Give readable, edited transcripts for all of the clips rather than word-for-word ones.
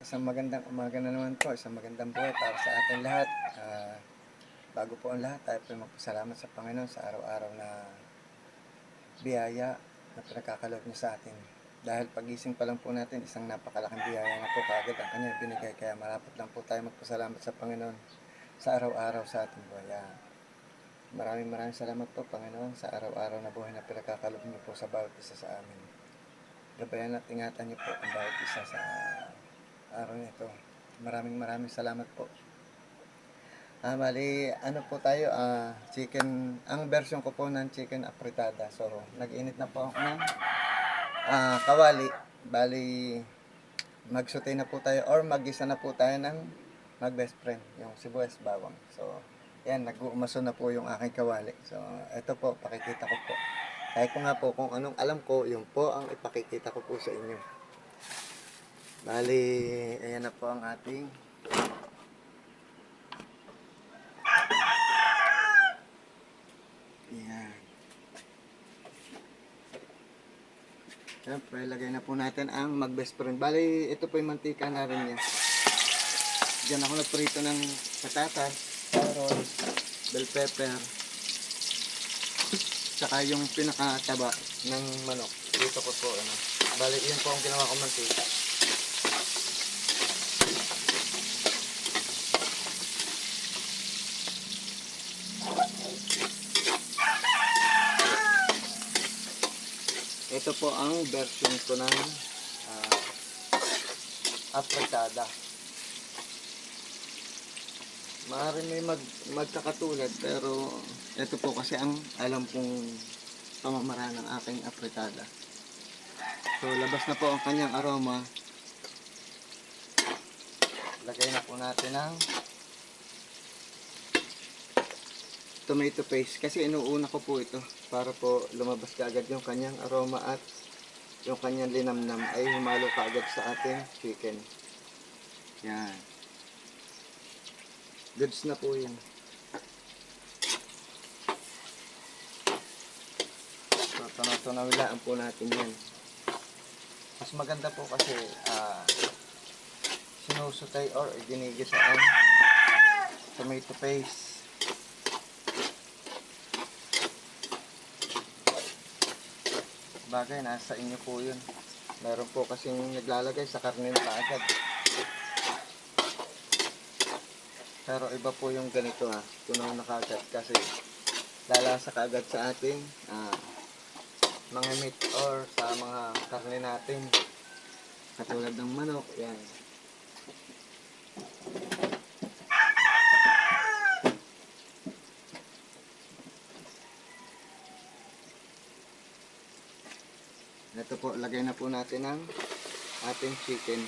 Isang magandang umaga na naman po, isang magandang buhay para sa ating lahat. Bago po ang lahat, tayo po magpasalamat sa Panginoon sa araw-araw na biyaya na pinagkakalob niya sa atin. Dahil pagising pa lang po natin, isang napakalaking biyaya na po kaagad ang kanya binigay. Kaya malapit lang po tayo magpasalamat sa Panginoon sa araw-araw sa ating buhay. Maraming salamat po, Panginoon, sa araw-araw na buhay na pinagkakalob niyo po sa bawat isa sa amin. Gabayan at ingatan niyo po ang bawat isa sa araw nito. Maraming salamat po. Bali, ano po tayo, chicken, ang version ko po ng chicken apritada. So, nag-init na po ako ng kawali. Bali, mag-saute na po tayo or mag-isa na po tayo ng mag-best friend, yung sibuyas bawang. So, yan, nag-uumaso na po yung aking kawali. So, ito po, pakikita ko po. Kahit ko nga po kung anong alam ko, yun po ang ipakikita ko po sa inyo. Bali, ayan na po ang ating yan. Siyempre, lagay na po natin ang mag-best friend. Bali, ito po yung mantika na rin niya. Diyan ako nagprito ng patatas, carrots, bell pepper, saka yung pinakataba ng manok. Dito ko po, ano. Bali, yun po ang ginawa ko mantika. Ito po ang version ko ng apritada. Maaaring may magkakatulad pero ito po kasi ang alam kong pamamaraan ng aking apritada. So labas na po ang kanyang aroma. Lagay na po natin ang tomato paste kasi inuuna ko po ito para po lumabas kaagad yung kanyang aroma at yung kanyang linamnam ay humalo kaagad sa ating chicken. Yan. Goods na po yun. So, tunaw-tunawilaan po natin yan. Mas maganda po kasi sinusutay or ginigisa ang tomato paste. Bagay, nasa inyo po yun. Meron po kasing naglalagay sa karne na kaagad. Pero iba po yung ganito tunaw na kaagad kasi lalasa kaagad sa ating mga meat or sa mga karne natin. Katulad ng manok, yan. Ito po, lagay na po natin ang ating chicken.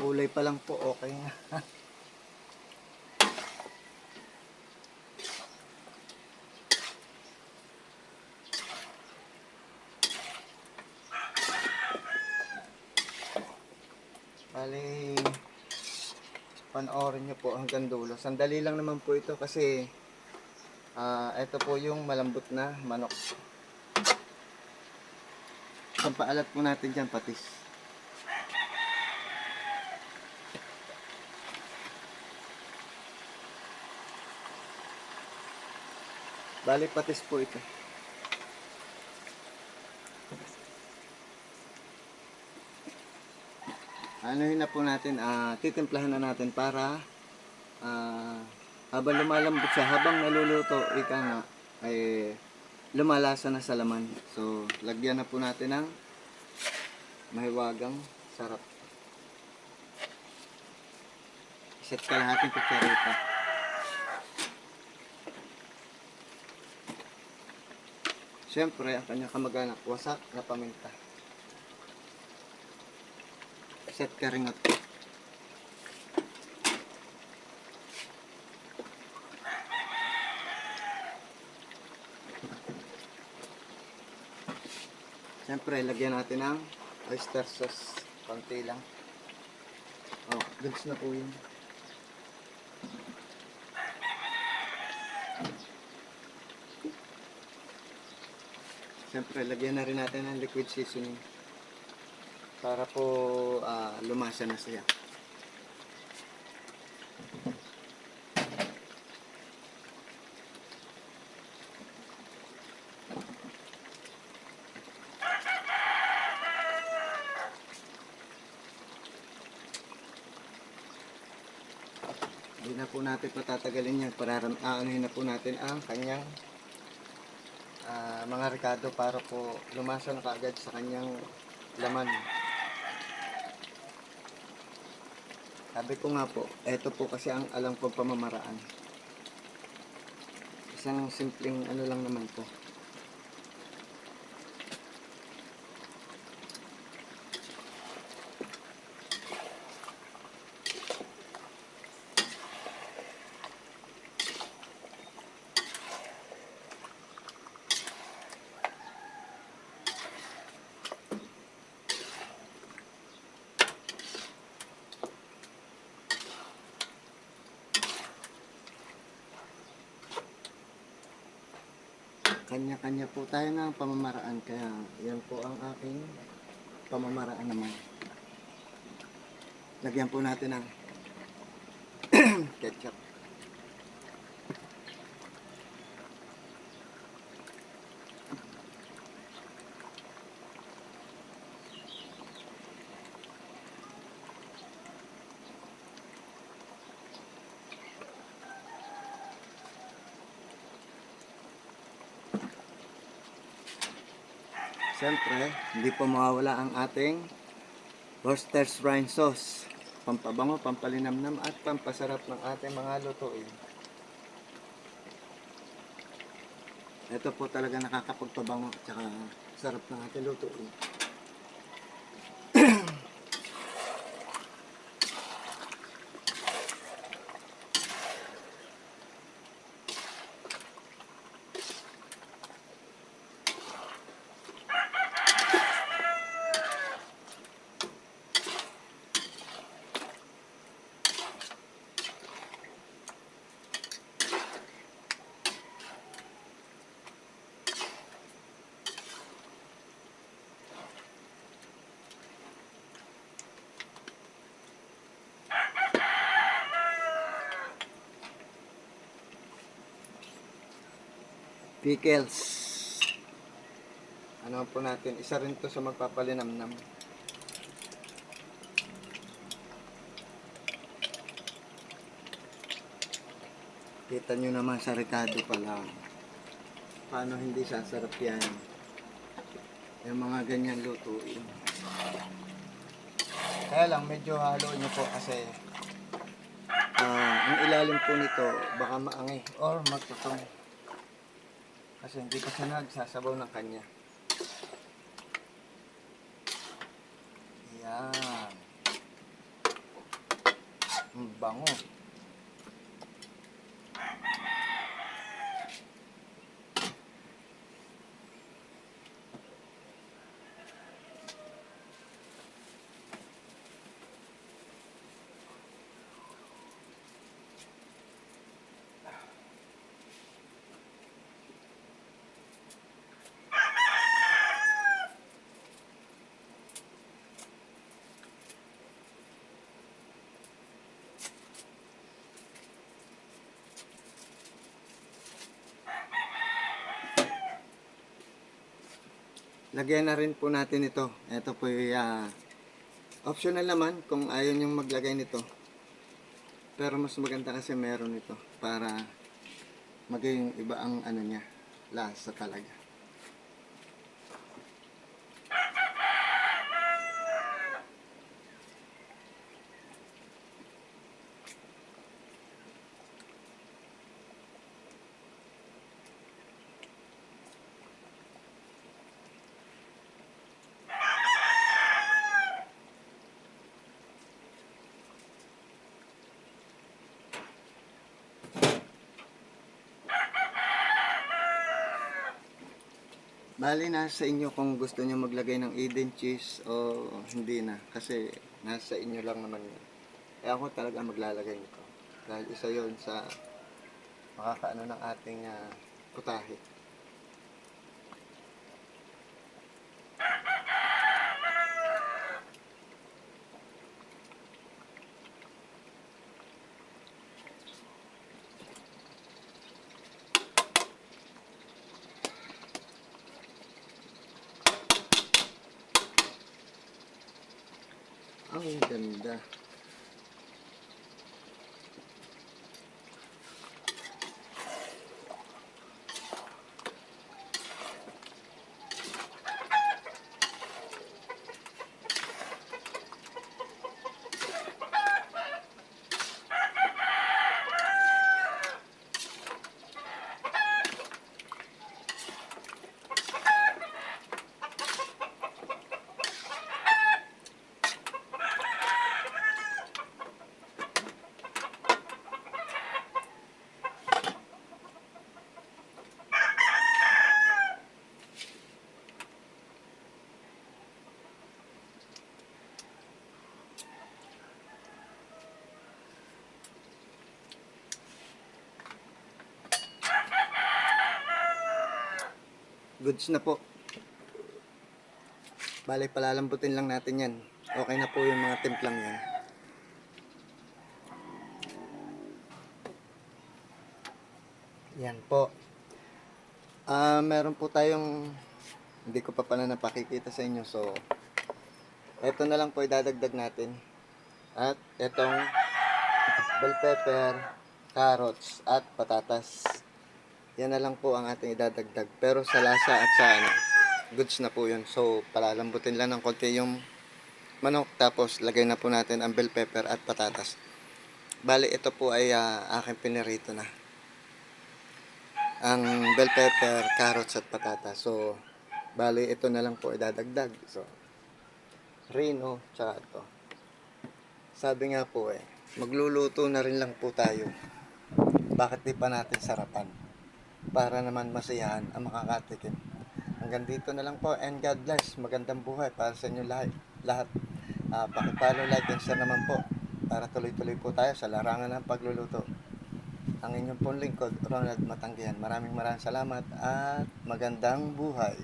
Kulay pa lang po, okay na. Bali, panoorin nyo po hanggang dulo. Sandali lang naman po ito kasi ito po yung malambot na manok. Pampaalat po natin dyan patis. Bali, patis po ito. Anuhin na po natin, titimplahan na natin para habang lumalambot siya, habang naluluto, ika nga, ay lumalasa na sa laman. So, lagyan na po natin ng mahiwagang sarap. Set kalahating kutsarita. Siyempre, ang kanyang kamag-anak, wasak na paminta. Set karingat. Siyempre, lagyan natin ng oyster sauce. Konti lang. Oh, goods na po yun. Siyempre, lagyan na rin natin ng liquid seasoning para po lumasa na siya. Hindi na po natin patatagalin yan. Aanuhin na po natin ang kanyang mga rekado para po lumasa na kaagad sa kanyang laman. Sabi ko nga po, eto po kasi ang alam kong pamamaraan. Isang simpleng ano lang naman po. Kanya-kanya po tayo ng pamamaraan, kaya yan po ang aking pamamaraan naman. Lagyan po natin ng ketchup. Siyempre, hindi po mawawala ang ating Worcestershire sauce. Pampabango, pampalinamnam at pampasarap ng ating mga lutuin. Ito po talaga nakakapagpabango at saka sarap ng ating lutuin. Pickles. Ano po natin, isa rin to sa magpapalinamnam. Kita nyo naman sa rekado pa lang. Paano hindi sasarap yan? Yung mga ganyan lutuin. Kaya lang, medyo halo nyo po kasi ang ilalim po nito baka maangi or magtutong. Kasi hindi pa siya nagsasabaw ng kanya. Yan. Ang bango. Lagyan na rin po natin ito. Ito po yung optional naman kung ayaw nyong maglagay nito. Pero mas maganda kasi meron ito para maging iba ang ano niya, lasa talaga. Bali, nasa inyo kung gusto nyo maglagay ng Eden cheese o hindi na. Kasi nasa inyo lang naman yun. Kaya ako talaga maglalagay nito. Dahil isa yon sa makakaano ng ating putahe. Ang ganda. Goods na po. Bali, palalambutin lang natin yan. Okay na po yung mga timplang yan. Yan po. Meron po tayong hindi ko pa pala napakikita sa inyo. So, eto na lang po idadagdag natin. At etong bell pepper, carrots, at patatas. Yan na lang po ang ating idadagdag. Pero sa lasa at sa goods na po yun. So, palalambutin lang ng konti yung manok. Tapos, lagay na po natin ang bell pepper at patatas. Bali, ito po ay aking pinirito na. Ang bell pepper, carrots at patatas. So, bali, ito na lang po idadagdag. So, Rino, tsaka ito. Sabi nga po magluluto na rin lang po tayo. Bakit di pa natin sarapan? Para naman masiyahan ang makakatikim. Hanggang dito na lang po, and God bless. Magandang buhay para sa inyo lahat. Pakipollow, like, and share naman po para tuloy-tuloy po tayo sa larangan ng pagluluto. Ang inyong pong lingkod, Ronald Matanggihan. Maraming salamat at magandang buhay.